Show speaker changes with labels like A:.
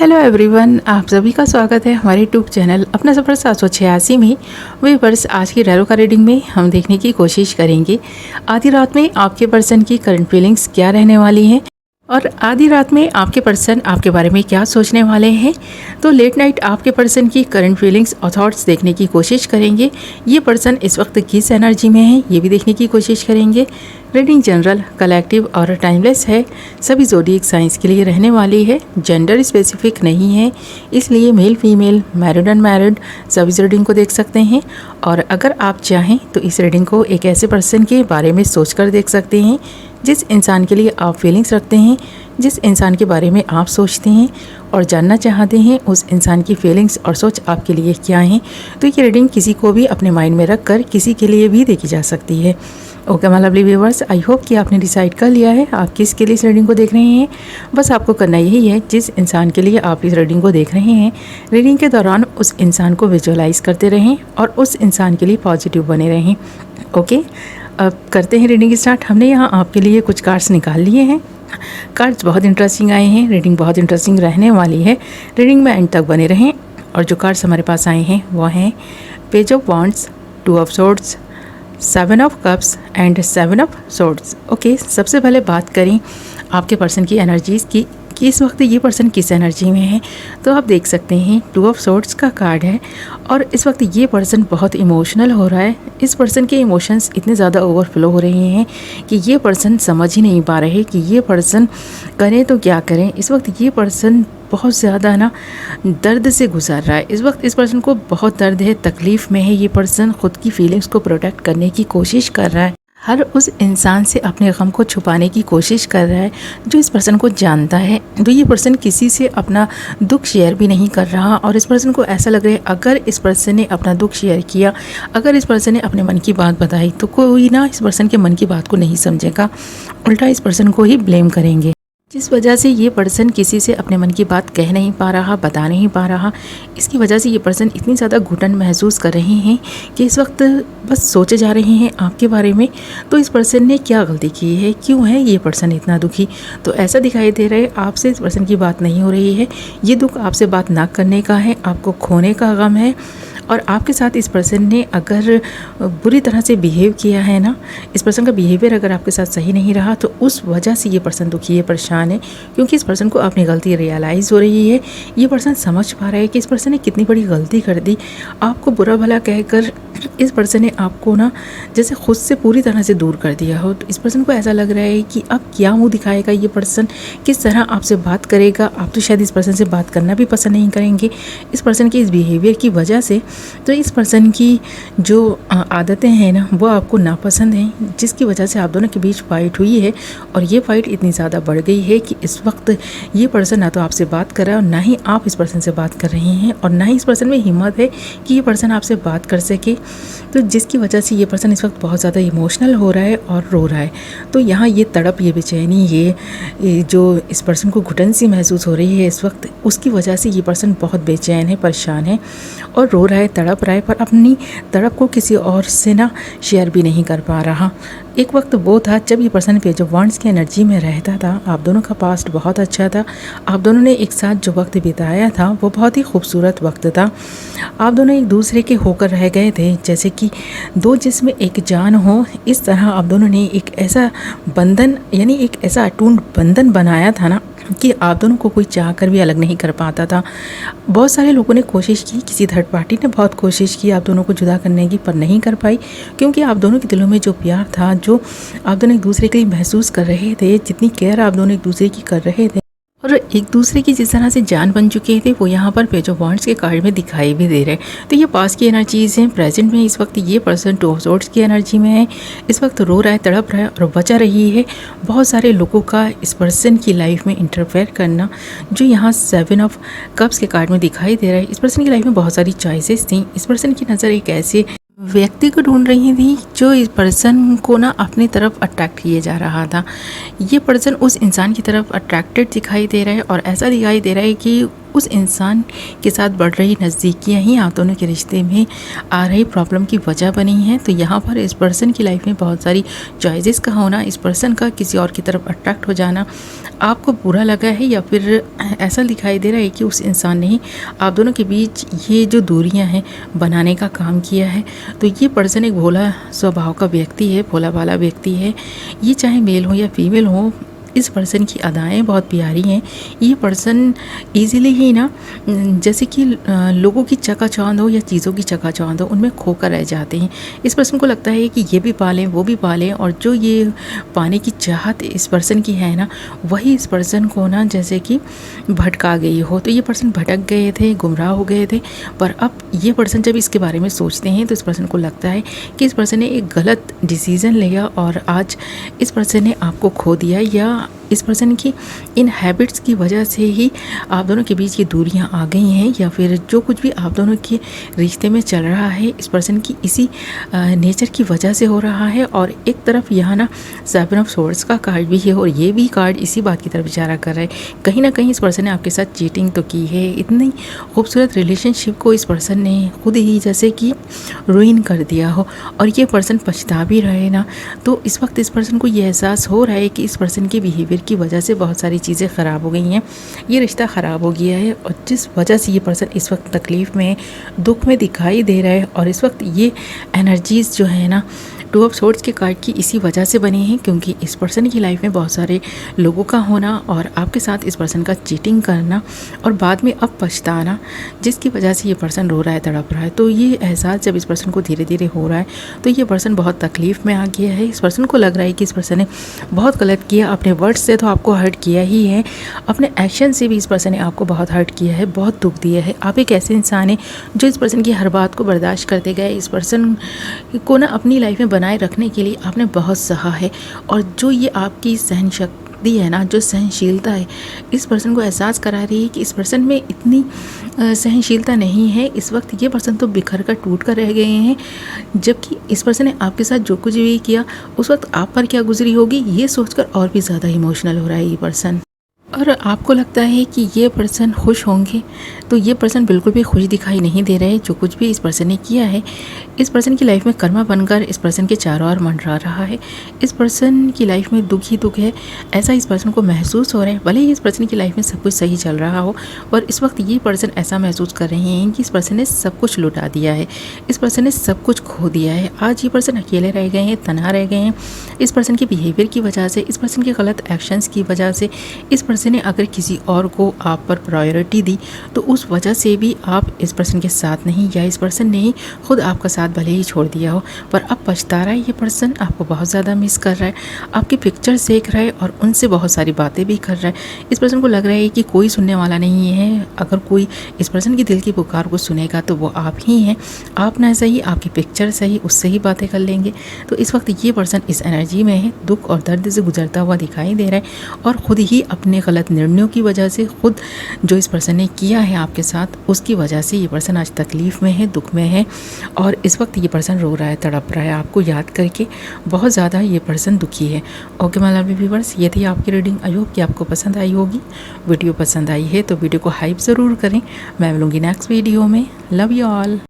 A: Hello everyone, आप सभी का स्वागत है हमारे यूट्यूब चैनल अपना सफ़र 786 में। व्यूअर्स, आज की टैरो का रीडिंग में हम देखने की कोशिश करेंगे आधी रात में आपके पर्सन की करंट फीलिंग्स क्या रहने वाली हैं और आधी रात में आपके पर्सन आपके बारे में क्या सोचने वाले हैं। तो लेट नाइट आपके पर्सन की करंट फीलिंग्स और थॉट्स देखने की कोशिश करेंगे। ये पर्सन इस वक्त किस एनर्जी में है ये भी देखने की कोशिश करेंगे। रीडिंग जनरल, कलेक्टिव और टाइमलेस है। सभी ज़ोडिएक साइंस के लिए रहने वाली है। जेंडर स्पेसिफिक नहीं है, इसलिए मेल फीमेल, मैरिड अनमैरिड सभी इस रीडिंग को देख सकते हैं। और अगर आप चाहें तो इस रीडिंग को एक ऐसे पर्सन के बारे में सोचकर देख सकते हैं जिस इंसान के लिए आप फीलिंग्स रखते हैं, जिस इंसान के बारे में आप सोचते हैं और जानना चाहते हैं उस इंसान की फीलिंग्स और सोच आपके लिए क्या हैं। तो ये रीडिंग किसी को भी अपने माइंड में रख कर किसी के लिए भी देखी जा सकती है। Okay my lovely viewers, I hope कि आपने डिसाइड कर लिया है आप किसके लिए इस रीडिंग को देख रहे हैं। बस आपको करना यही है, जिस इंसान के लिए आप इस रीडिंग को देख रहे हैं, रीडिंग के दौरान उस इंसान को विजुअलाइज करते रहें और उस इंसान के लिए पॉजिटिव बने रहें। ओके, अब करते हैं रीडिंग स्टार्ट। हमने यहाँ आपके लिए कुछ कार्ड्स निकाल लिए हैं। कार्ड्स बहुत इंटरेस्टिंग आए हैं, रीडिंग बहुत इंटरेस्टिंग रहने वाली है। रीडिंग में एंड तक बने रहें। और जो कार्ड्स हमारे पास आए हैं वो हैं page of wands, 2 of swords, 7 of cups and 7 of swords. Okay, सबसे पहले बात करें आपके पर्सन की एनर्जीज़ की कि इस वक्त ये पर्सन किस एनर्जी में है। तो आप देख सकते हैं 2 ऑफ सोर्ड्स का कार्ड है और इस वक्त ये पर्सन बहुत इमोशनल हो रहा है। इस पर्सन के इमोशंस इतने ज़्यादा ओवरफ्लो हो रहे हैं कि ये पर्सन समझ ही नहीं पा रहे कि ये पर्सन करें तो क्या करें। इस वक्त ये पर्सन बहुत ज़्यादा दर्द से गुजर रहा है। इस वक्त इस पर्सन को बहुत दर्द है, तकलीफ़ में है। ये पर्सन ख़ुद की फीलिंग्स को प्रोटेक्ट करने की कोशिश कर रहा है। हर उस इंसान से अपने गम को छुपाने की कोशिश कर रहा है जो इस पर्सन को जानता है। तो ये पर्सन किसी से अपना दुख शेयर भी नहीं कर रहा और इस पर्सन को ऐसा लग रहा है अगर इस पर्सन ने अपना दुख शेयर किया, अगर इस पर्सन ने अपने मन की बात बताई तो कोई इस पर्सन के मन की बात को नहीं समझेगा, उल्टा इस पर्सन को ही ब्लेम करेंगे। जिस वजह से ये पर्सन किसी से अपने मन की बात कह नहीं पा रहा, बता नहीं पा रहा, इसकी वजह से ये पर्सन इतनी ज़्यादा घुटन महसूस कर रहे हैं कि इस वक्त बस सोचे जा रहे हैं आपके बारे में। तो इस पर्सन ने क्या गलती की है, क्यों है ये पर्सन इतना दुखी। तो ऐसा दिखाई दे रहा है आपसे इस पर्सन की बात नहीं हो रही है। ये दुख आपसे बात ना करने का है, आपको खोने का गम है। और आपके साथ इस पर्सन ने अगर बुरी तरह से बिहेव किया है इस पर्सन का बिहेवियर अगर आपके साथ सही नहीं रहा तो उस वजह से ये पर्सन दुखी है, परेशान है। क्योंकि इस पर्सन को अपनी गलती रियलाइज़ हो रही है। ये पर्सन समझ पा रहा है कि इस पर्सन ने कितनी बड़ी गलती कर दी। आपको बुरा भला कहकर इस पर्सन ने आपको जैसे खुद से पूरी तरह से दूर कर दिया हो। तो इस पर्सन को ऐसा लग रहा है कि अब क्या मुँह दिखाएगा ये पर्सन, किस तरह आपसे बात करेगा। आप तो शायद इस पर्सन से बात करना भी पसंद नहीं करेंगे इस पर्सन के इस बिहेवियर की वजह से। तो इस पर्सन की जो आदतें हैं वो आपको नापसंद हैं, जिसकी वजह से आप दोनों के बीच फ़ाइट हुई है। और ये फ़ाइट इतनी ज़्यादा बढ़ गई है कि इस वक्त ये पर्सन ना तो आपसे बात कर रहा है और ना ही आप इस पर्सन से बात कर रहे हैं और ना ही इस पर्सन में हिम्मत है कि ये पर्सन आपसे बात कर सके। तो जिसकी वजह से ये पर्सन इस वक्त बहुत ज़्यादा इमोशनल हो रहा है और रो रहा है। तो यहाँ ये तड़प, ये बेचैनी, ये जो इस पर्सन को घुटन सी महसूस हो रही है इस वक्त, उसकी वजह से ये पर्सन बहुत बेचैन है, परेशान है और रो रहा है, तड़प रहा है, पर अपनी तड़प को किसी और से शेयर भी नहीं कर पा रहा। एक वक्त वो था जब ये पर्सन पेज ऑफ वॉन्ड्स की एनर्जी में रहता था। आप दोनों का पास्ट बहुत अच्छा था। आप दोनों ने एक साथ जो वक्त बिताया था वो बहुत ही खूबसूरत वक्त था। आप दोनों एक दूसरे के होकर रह गए थे, जैसे कि दो जिस्म एक जान हो। इस तरह आप दोनों ने एक ऐसा बंधन, यानी एक ऐसा अटूट बंधन बनाया था कि आप दोनों को कोई चाह कर भी अलग नहीं कर पाता था। बहुत सारे लोगों ने कोशिश की, किसी थर्ड पार्टी ने बहुत कोशिश की आप दोनों को जुदा करने की, पर नहीं कर पाई। क्योंकि आप दोनों के दिलों में जो प्यार था, जो आप दोनों एक दूसरे के लिए महसूस कर रहे थे, जितनी केयर आप दोनों एक दूसरे की कर रहे थे और एक दूसरे की जिस तरह से जान बन चुके थे, वो यहाँ पर पेज ऑफ वॉन्ड्स के कार्ड में दिखाई भी दे रहे। तो ये पास की एनर्जीज़ हैं। प्रेजेंट में इस वक्त ये पर्सन 2 ऑफ सोर्ड्स की एनर्जी में है। इस वक्त रो रहा है, तड़प रहा है और बचा रही है बहुत सारे लोगों का इस पर्सन की लाइफ में इंटरफेयर करना, जो यहाँ 7 ऑफ कप्स के कार्ड में दिखाई दे रहा है। इस पर्सन की लाइफ में बहुत सारी चॉइसेस थी। इस पर्सन की नज़र एक ऐसे व्यक्ति को ढूंढ रही थी जो इस पर्सन को अपनी तरफ अट्रैक्ट किए जा रहा था। ये पर्सन उस इंसान की तरफ अट्रैक्टेड दिखाई दे रहा है और ऐसा दिखाई दे रहा है कि उस इंसान के साथ बढ़ रही नज़दीकियाँ ही आप दोनों के रिश्ते में आ रही प्रॉब्लम की वजह बनी हैं। तो यहाँ पर इस पर्सन की लाइफ में बहुत सारी चॉइसेस का होना, इस पर्सन का किसी और की तरफ अट्रैक्ट हो जाना आपको बुरा लगा है, या फिर ऐसा दिखाई दे रहा है कि उस इंसान ने ही आप दोनों के बीच ये जो दूरियां हैं बनाने का काम किया है। तो ये पर्सन एक भोला स्वभाव का व्यक्ति है, भोला भाला व्यक्ति है। ये चाहे मेल हो या फीमेल हो, इस पर्सन की अदाएँ बहुत प्यारी हैं। ये पर्सन ईज़िली ही ना, जैसे कि लोगों की चकाचौंध हो या चीज़ों की चकाचौंध हो, उनमें खोकर रह जाते हैं। इस पर्सन को लगता है कि ये भी पालें वो भी पालें, और जो ये पाने की चाहत इस पर्सन की है ना, वही इस पर्सन को ना जैसे कि भटका गई हो। तो ये पर्सन भटक गए थे, गुमराह हो गए थे, पर अब ये पर्सन जब इसके बारे में सोचते हैं तो इस पर्सन को लगता है कि इस पर्सन ने एक गलत डिसीज़न लिया और आज इस पर्सन ने आपको खो दिया, या इस पर्सन की इन हैबिट्स की वजह से ही आप दोनों के बीच ये दूरियां आ गई हैं, या फिर जो कुछ भी आप दोनों के रिश्ते में चल रहा है इस पर्सन की इसी नेचर की वजह से हो रहा है। और एक तरफ यहाँ ना 7 ऑफ सोर्ड्स का कार्ड भी है, और ये भी कार्ड इसी बात की तरफ इशारा कर रहा है। कहीं ना कहीं इस पर्सन ने आपके साथ चीटिंग तो की है। इतनी खूबसूरत रिलेशनशिप को इस पर्सन ने खुद ही जैसे कि रुइन कर दिया हो, और ये पर्सन पछता भी रहे ना। तो इस वक्त इस पर्सन को ये एहसास हो रहा है कि इस पर्सन के बिहेवियर की वजह से बहुत सारी चीज़ें ख़राब हो गई हैं, ये रिश्ता ख़राब हो गया है, और जिस वजह से ये पर्सन इस वक्त तकलीफ़ में, दुख में दिखाई दे रहा है। और इस वक्त ये एनर्जीज़ जो है ना 2 ऑफ सोर्ड्स के कार्ड की इसी वजह से बनी है, क्योंकि इस पर्सन की लाइफ में बहुत सारे लोगों का होना और आपके साथ इस पर्सन का चीटिंग करना और बाद में अब पछताना, जिसकी वजह से ये पर्सन रो रहा है, तड़प रहा है। तो ये एहसास जब इस पर्सन को धीरे धीरे हो रहा है तो ये पर्सन बहुत तकलीफ़ में आ गया है। इस पर्सन को लग रहा है कि इस पर्सन ने बहुत गलत किया। अपने वर्ड्स से तो आपको हर्ट किया ही है, अपने एक्शन से भी इस पर्सन ने आपको बहुत हर्ट किया है, बहुत दुख दिया है। आप एक ऐसे इंसान हैं जो इस पर्सन की हर बात को बर्दाश्त करते गए। इस पर्सन को ना अपनी लाइफ में बनाए रखने के लिए आपने बहुत सहा है, और जो ये आपकी सहन शक्ति है ना, जो सहनशीलता है, इस पर्सन को एहसास करा रही है कि इस पर्सन में इतनी सहनशीलता नहीं है। इस वक्त ये पर्सन तो बिखर कर टूट कर रह गए हैं, जबकि इस पर्सन ने आपके साथ जो कुछ भी किया उस वक्त आप पर क्या गुजरी होगी ये सोचकर और भी ज़्यादा इमोशनल हो रहा है ये पर्सन। और आपको लगता है कि ये पर्सन खुश होंगे, तो ये पर्सन बिल्कुल भी खुश दिखाई नहीं दे रहे। जो कुछ भी इस पर्सन ने किया है, इस पर्सन की लाइफ में कर्मा बनकर इस पर्सन के चारों ओर मंडरा रहा है। इस पर्सन की लाइफ में दुख ही दुख है, ऐसा इस पर्सन को महसूस हो रहा है। भले ही इस पर्सन की लाइफ में सब कुछ सही चल रहा हो, पर इस वक्त ये पर्सन ऐसा महसूस कर रहे हैं कि इस पर्सन ने सब कुछ लुटा दिया है, इस पर्सन ने सब कुछ खो दिया है। आज ये पर्सन अकेले रह गए हैं, तन्हा रह गए हैं। इस पर्सन के बिहेवियर की वजह से, इस पर्सन के गलत एक्शंस की वजह से, इस पर्सन ने अगर किसी और को आप पर प्रायोरिटी दी तो उस वजह से भी आप इस पर्सन के साथ नहीं, या इस पर्सन ने ही खुद आपका साथ भले ही छोड़ दिया हो, पर अब पछता रहा है। ये पर्सन आपको बहुत ज़्यादा मिस कर रहा है, आपकी पिक्चर्स देख रहा है और उनसे बहुत सारी बातें भी कर रहा है। इस पर्सन को लग रहा है कि कोई सुनने वाला नहीं है। अगर कोई इस पर्सन की दिल की पुकार को सुनेगा तो वो आप ही हैं। आप ना सही, आपकी पिक्चर सही, उससे ही बातें कर लेंगे। तो इस वक्त ये पर्सन इस एनर्जी में है, दुख और दर्द से गुजरता हुआ दिखाई दे रहा है, और ख़ुद ही अपने गलत निर्णयों की वजह से, खुद जो इस पर्सन ने किया है आपके साथ, उसकी वजह से ये पर्सन आज तकलीफ़ में है, दुख में है, और इस वक्त ये पर्सन रो रहा है, तड़प रहा है। आपको याद करके बहुत ज़्यादा ये पर्सन दुखी है। ओके माय लवली व्यूअर्स, ये थी आपकी रीडिंग। आई होप कि आपको पसंद आई होगी। वीडियो पसंद आई है तो वीडियो को हाइप ज़रूर करें। मैं मिलूँगी नेक्स्ट वीडियो में। Love you all.